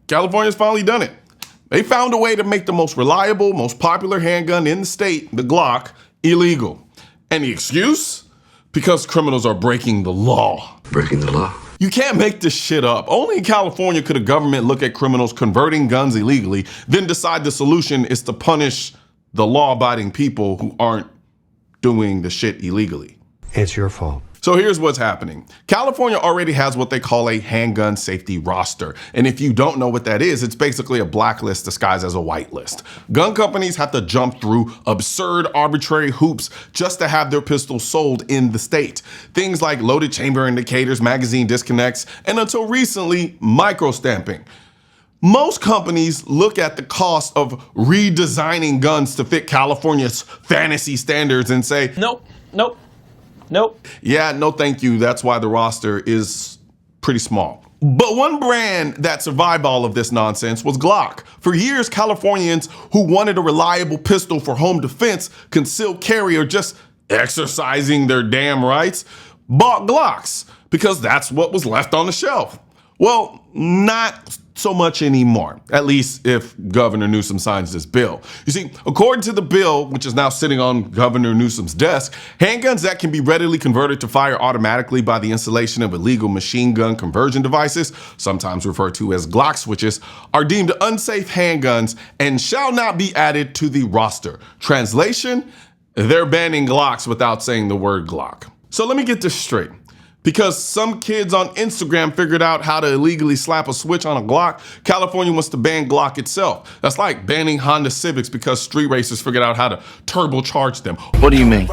California's finally done it. They found a way to make the most reliable, most popular handgun in the state, the Glock, illegal. And the excuse? Because criminals are breaking the law. Breaking the law? You can't make this shit up. Only in California could a government look at criminals converting guns illegally, then decide the solution is to punish the law-abiding people who aren't doing the shit illegally. It's your fault. So here's what's happening. California already has what they call a handgun safety roster. And if you don't know what that is, it's basically a blacklist disguised as a whitelist. Gun companies have to jump through absurd, arbitrary hoops just to have their pistols sold in the state. Things like loaded chamber indicators, magazine disconnects, and until recently, micro-stamping. Most companies look at the cost of redesigning guns to fit California's fantasy standards and say, Nope. Yeah, no thank you. That's why the roster is pretty small. But one brand that survived all of this nonsense was Glock. For years, Californians who wanted a reliable pistol for home defense, concealed carry, or just exercising their damn rights, bought Glocks because that's what was left on the shelf. Well, not so much anymore, at least if Governor Newsom signs this bill. You see, according to the bill, which is now sitting on Governor Newsom's desk, handguns that can be readily converted to fire automatically by the installation of illegal machine gun conversion devices, sometimes referred to as Glock switches, are deemed unsafe handguns and shall not be added to the roster. Translation, they're banning Glocks without saying the word Glock. So let me get this straight. Because some kids on Instagram figured out how to illegally slap a switch on a Glock, California wants to ban Glock itself. That's like banning Honda Civics because street racers figured out how to turbocharge them. What do you mean?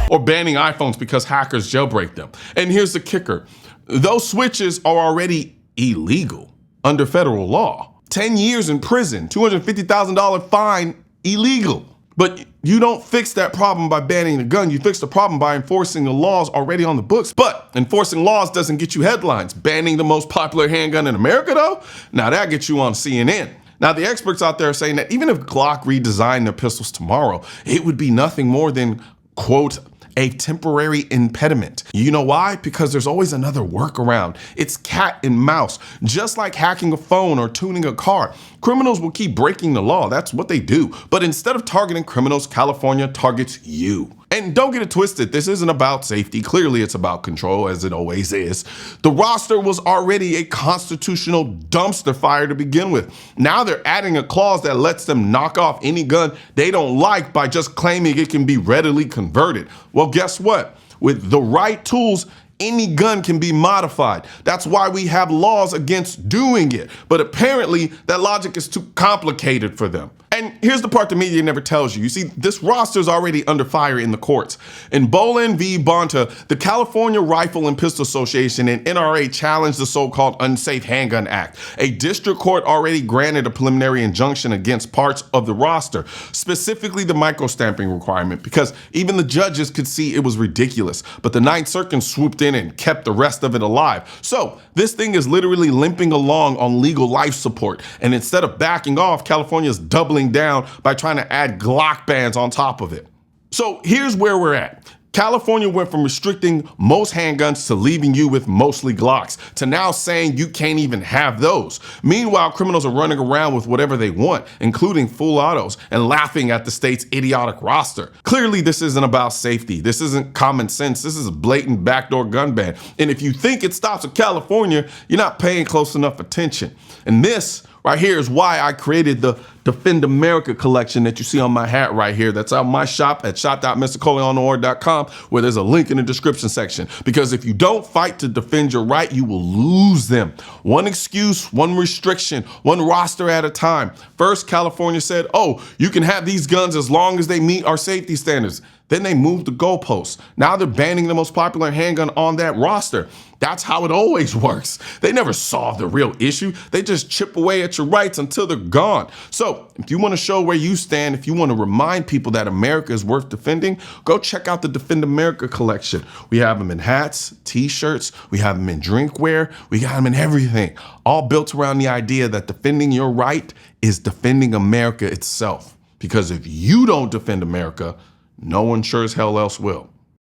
Or banning iPhones because hackers jailbreak them. And here's the kicker. Those switches are already illegal under federal law. 10 years in prison, $250,000 fine, illegal. But you don't fix that problem by banning the gun. You fix the problem by enforcing the laws already on the books. But enforcing laws doesn't get you headlines. Banning the most popular handgun in America, though? Now that gets you on CNN. Now, the experts out there are saying that even if Glock redesigned their pistols tomorrow, it would be nothing more than, quote, a temporary impediment. You know why? Because there's always another workaround. It's cat and mouse. Just like hacking a phone or tuning a car, criminals will keep breaking the law. That's what they do. But instead of targeting criminals, California targets you. And don't get it twisted, this isn't about safety. Clearly it's about control, as it always is. The roster was already a constitutional dumpster fire to begin with. Now they're adding a clause that lets them knock off any gun they don't like by just claiming it can be readily converted. Well, guess what? With the right tools, any gun can be modified. That's why we have laws against doing it. But apparently that logic is too complicated for them. And here's the part the media never tells you. You see, this roster is already under fire in the courts. In Bolin v. Bonta, the California Rifle and Pistol Association and NRA challenged the so-called Unsafe Handgun Act. A district court already granted a preliminary injunction against parts of the roster, specifically the micro-stamping requirement, because even the judges could see it was ridiculous. But the Ninth Circuit swooped in and kept the rest of it alive. So this thing is literally limping along on legal life support. And instead of backing off, California's doubling down by trying to add Glock bans on top of it. So here's where we're at. California went from restricting most handguns to leaving you with mostly Glocks to now saying you can't even have those. Meanwhile, criminals are running around with whatever they want, including full autos, and laughing at the state's idiotic roster. Clearly, this isn't about safety. This isn't common sense. This is a blatant backdoor gun ban. And if you think it stops with California, you're not paying close enough attention. And this right here is why I created the Defend America collection that you see on my hat right here. That's on my shop at shop.mrcolionnoir.com, where there's a link in the description section. Because if you don't fight to defend your right, you will lose them. One excuse, one restriction, one roster at a time. First, California said, oh, you can have these guns as long as they meet our safety standards. Then they moved the goalposts. Now they're banning the most popular handgun on that roster. That's how it always works. They never solve the real issue. They just chip away at your rights until they're gone. So if you want to show where you stand, if you want to remind people that America is worth defending, go check out the Defend America collection. We have them in hats, t-shirts, we have them in drinkware, we got them in everything. All built around the idea that defending your right is defending America itself. Because if you don't defend America, no one sure as hell else will.